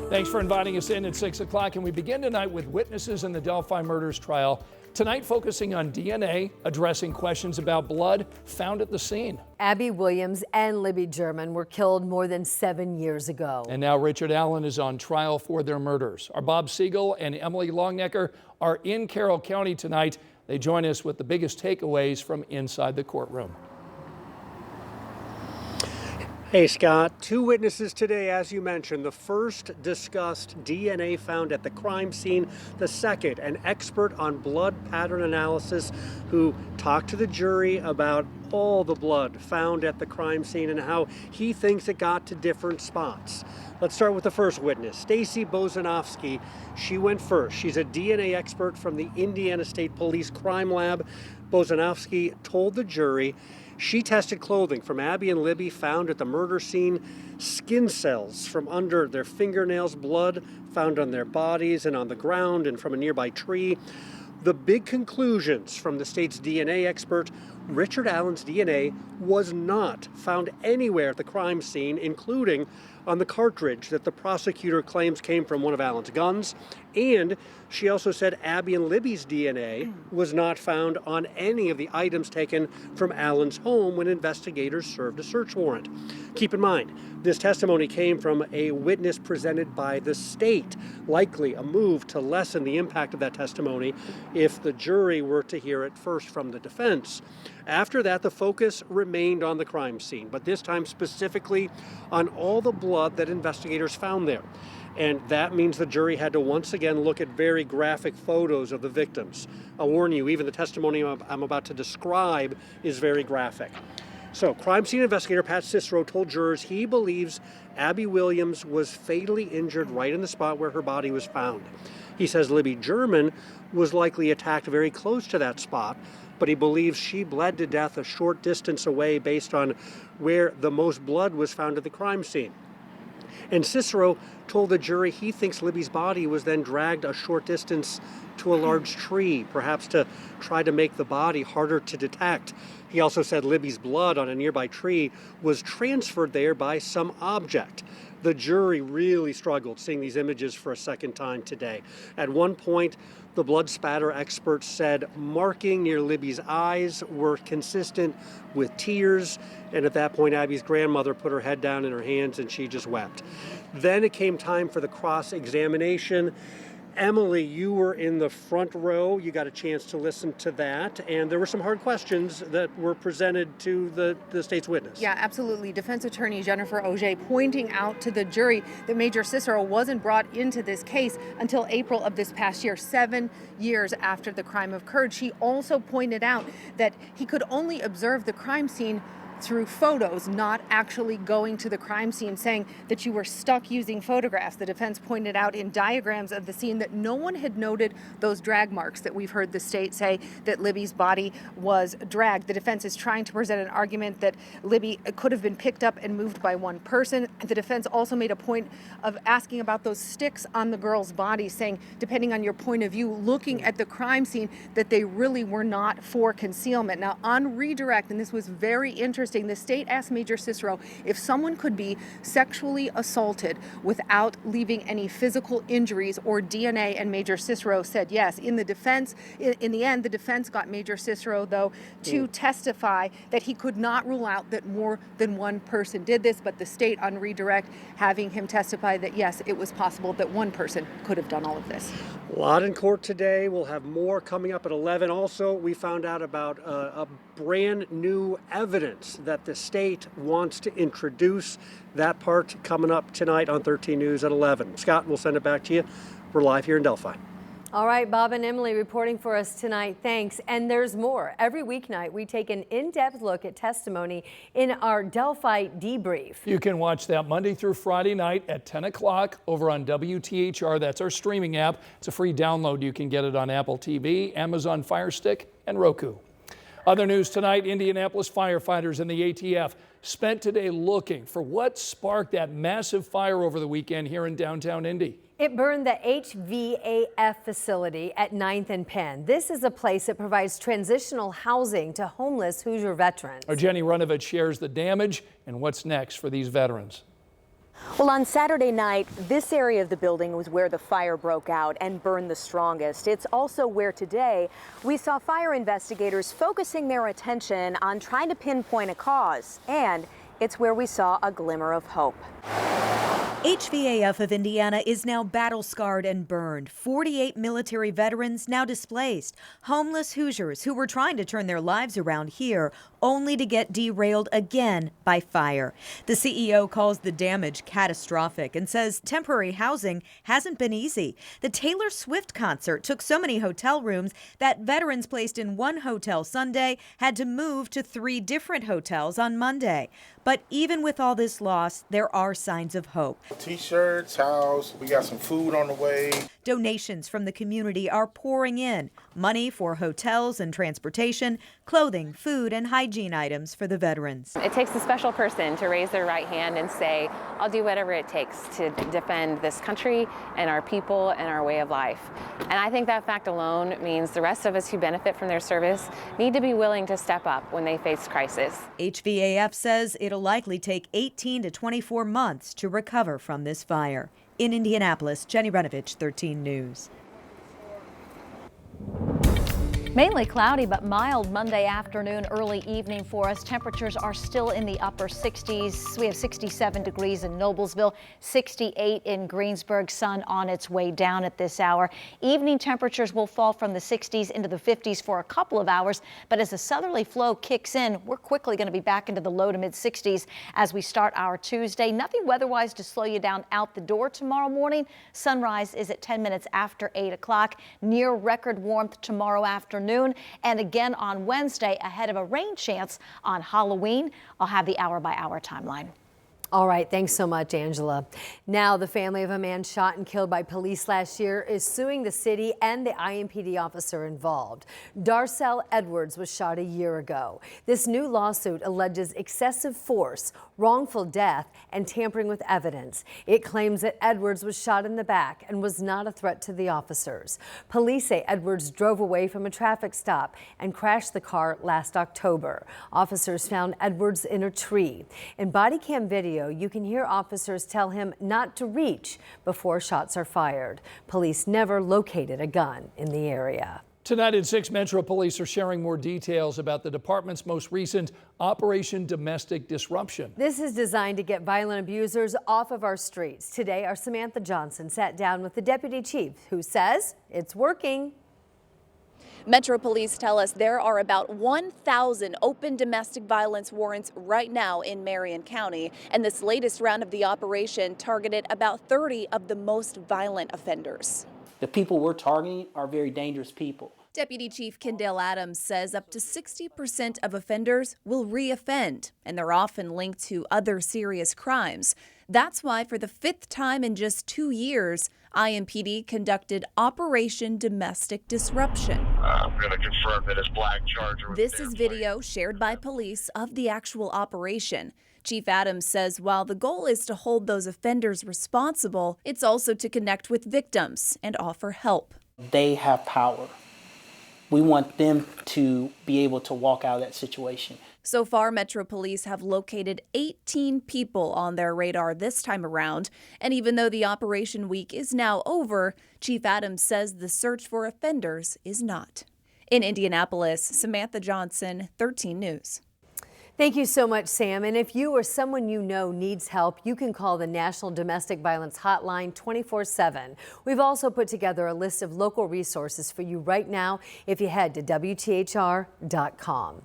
Thanks for inviting us in at 6 o'clock, and we begin tonight with witnesses in the Delphi murders trial. Tonight focusing on DNA, addressing questions about blood found at the scene. Abby Williams and Libby German were killed more than 7 years ago. And now Richard Allen is on trial for their murders. Our Bob Siegel and Emily Longnecker are in Carroll County tonight. They join us with the biggest takeaways from inside the courtroom. Hey Scott, two witnesses today, as you mentioned. The first discussed DNA found at the crime scene. The second, an expert on blood pattern analysis who talked to the jury about all the blood found at the crime scene and how he thinks it got to different spots. Let's start with the first witness, Stacy Bozanovsky. She went first. She's a DNA expert from the Indiana State Police Crime Lab. Bozanovsky told the jury she tested clothing from Abby and Libby found at the murder scene, skin cells from under their fingernails, blood found on their bodies and on the ground and from a nearby tree. The big conclusions from the state's DNA expert, Richard Allen's DNA was not found anywhere at the crime scene, including on the cartridge that the prosecutor claims came from one of Allen's guns. And she also said Abby and Libby's DNA was not found on any of the items taken from Allen's home when investigators served a search warrant. Keep in mind, this testimony came from a witness presented by the state, likely a move to lessen the impact of that testimony if the jury were to hear it first from the defense. After that, the focus remained on the crime scene, but this time specifically on all the blood that investigators found there. And that means the jury had to once again look at very graphic photos of the victims. I'll warn you, even the testimony I'm about to describe is very graphic. So, crime scene investigator Pat Cicero told jurors he believes Abby Williams was fatally injured right in the spot where her body was found. He says Libby German was likely attacked very close to that spot, but he believes she bled to death a short distance away based on where the most blood was found at the crime scene. And Cicero told the jury he thinks Libby's body was then dragged a short distance to a large tree, perhaps to try to make the body harder to detect. He also said Libby's blood on a nearby tree was transferred there by some object. The jury really struggled seeing these images for a second time today. At one point, the blood spatter experts said marking near Libby's eyes were consistent with tears. And at that point, Abby's grandmother put her head down in her hands and she just wept. Then it came time for the cross-examination. Emily, you were in the front row. You got a chance to listen to that. And there were some hard questions that were presented to the state's witness. Yeah, absolutely. Defense attorney Jennifer Auger pointing out to the jury that Major Cicero wasn't brought into this case until April of this past year, 7 years after the crime occurred. She also pointed out that he could only observe the crime scene through photos, not actually going to the crime scene, saying that you were stuck using photographs. The defense pointed out in diagrams of the scene that no one had noted those drag marks that we've heard the state say that Libby's body was dragged. The defense is trying to present an argument that Libby could have been picked up and moved by one person. The defense also made a point of asking about those sticks on the girl's body, saying, depending on your point of view, looking at the crime scene, that they really were not for concealment. Now, on redirect, and this was very interesting, the state asked Major Cicero if someone could be sexually assaulted without leaving any physical injuries or DNA, and Major Cicero said yes. In the end, the defense got Major Cicero, though, to testify that he could not rule out that more than one person did this, but the state on redirect having him testify that yes, it was possible that one person could have done all of this. A lot in court today. We'll have more coming up at 11. Also, we found out about a brand new evidence that the state wants to introduce. That part coming up tonight on 13 News at 11. Scott, we'll send it back to you. We're live here in Delphi. All right, Bob and Emily reporting for us tonight. Thanks. And there's more. Every weeknight, we take an in-depth look at testimony in our Delphi Debrief. You can watch that Monday through Friday night at 10 o'clock over on WTHR. That's our streaming app. It's a free download. You can get it on Apple TV, Amazon Fire Stick, and Roku. Other news tonight, Indianapolis firefighters and the ATF spent today looking for what sparked that massive fire over the weekend here in downtown Indy. It burned the HVAF facility at 9th and Penn. This is a place that provides transitional housing to homeless Hoosier veterans. Our Jenny Runovich shares the damage and what's next for these veterans. Well, on Saturday night, this area of the building was where the fire broke out and burned the strongest. It's also where today we saw fire investigators focusing their attention on trying to pinpoint a cause, and it's where we saw a glimmer of hope. HVAF of Indiana is now battle-scarred and burned. 48 military veterans now displaced. Homeless Hoosiers who were trying to turn their lives around here, only to get derailed again by fire. The CEO calls the damage catastrophic and says temporary housing hasn't been easy. The Taylor Swift concert took so many hotel rooms that veterans placed in one hotel Sunday had to move to 3 different hotels on Monday. But even with all this loss, there are signs of hope. T-shirts, towels, we got some food on the way. Donations from the community are pouring in. Money for hotels and transportation, clothing, food, and hygiene items for the veterans. It takes a special person to raise their right hand and say, I'll do whatever it takes to defend this country and our people and our way of life. And I think that fact alone means the rest of us who benefit from their service need to be willing to step up when they face crisis. HVAF says it'll likely take 18 to 24 months to recover from this fire. In Indianapolis, Jenny Renovich, 13 News. Mainly cloudy but mild Monday afternoon, early evening for us. Temperatures are still in the upper 60s. We have 67 degrees in Noblesville, 68 in Greensburg. Sun on its way down at this hour. Evening temperatures will fall from the 60s into the 50s for a couple of hours, but as the southerly flow kicks in, we're quickly going to be back into the low to mid 60s as we start our Tuesday. Nothing weather-wise to slow you down out the door tomorrow morning. Sunrise is at 10 minutes after 8 o'clock. Near record warmth tomorrow afternoon. And again on Wednesday, ahead of a rain chance on Halloween. I'll have the hour-by-hour timeline. All right, thanks so much, Angela. Now, the family of a man shot and killed by police last year is suing the city and the IMPD officer involved. Darcel Edwards was shot a year ago. This new lawsuit alleges excessive force, wrongful death, and tampering with evidence. It claims that Edwards was shot in the back and was not a threat to the officers. Police say Edwards drove away from a traffic stop and crashed the car last October. Officers found Edwards in a tree. In body cam video, you can hear officers tell him not to reach before shots are fired. Police never located a gun in the area. Tonight at 6, Metro Police are sharing more details about the department's most recent Operation Domestic Disruption. This is designed to get violent abusers off of our streets. Today, our Samantha Johnson sat down with the deputy chief, who says it's working. Metro Police tell us there are about 1,000 open domestic violence warrants right now in Marion County, and this latest round of the operation targeted about 30 of the most violent offenders. The people we're targeting are very dangerous people. Deputy Chief Kendall Adams says up to 60% of offenders will reoffend, and they're often linked to other serious crimes. That's why for the 5th time in just 2 years, IMPD conducted Operation Domestic Disruption. I'm going to confirm that his black Charger. This is video shared by police of the actual operation. Chief Adams says while the goal is to hold those offenders responsible, it's also to connect with victims and offer help. They have power. We want them to be able to walk out of that situation. So far, Metro Police have located 18 people on their radar this time around. And even though the operation week is now over, Chief Adams says the search for offenders is not. In Indianapolis, Samantha Johnson, 13 News. Thank you so much, Sam. And if you or someone you know needs help, you can call the National Domestic Violence Hotline 24/7. We've also put together a list of local resources for you right now if you head to WTHR.com.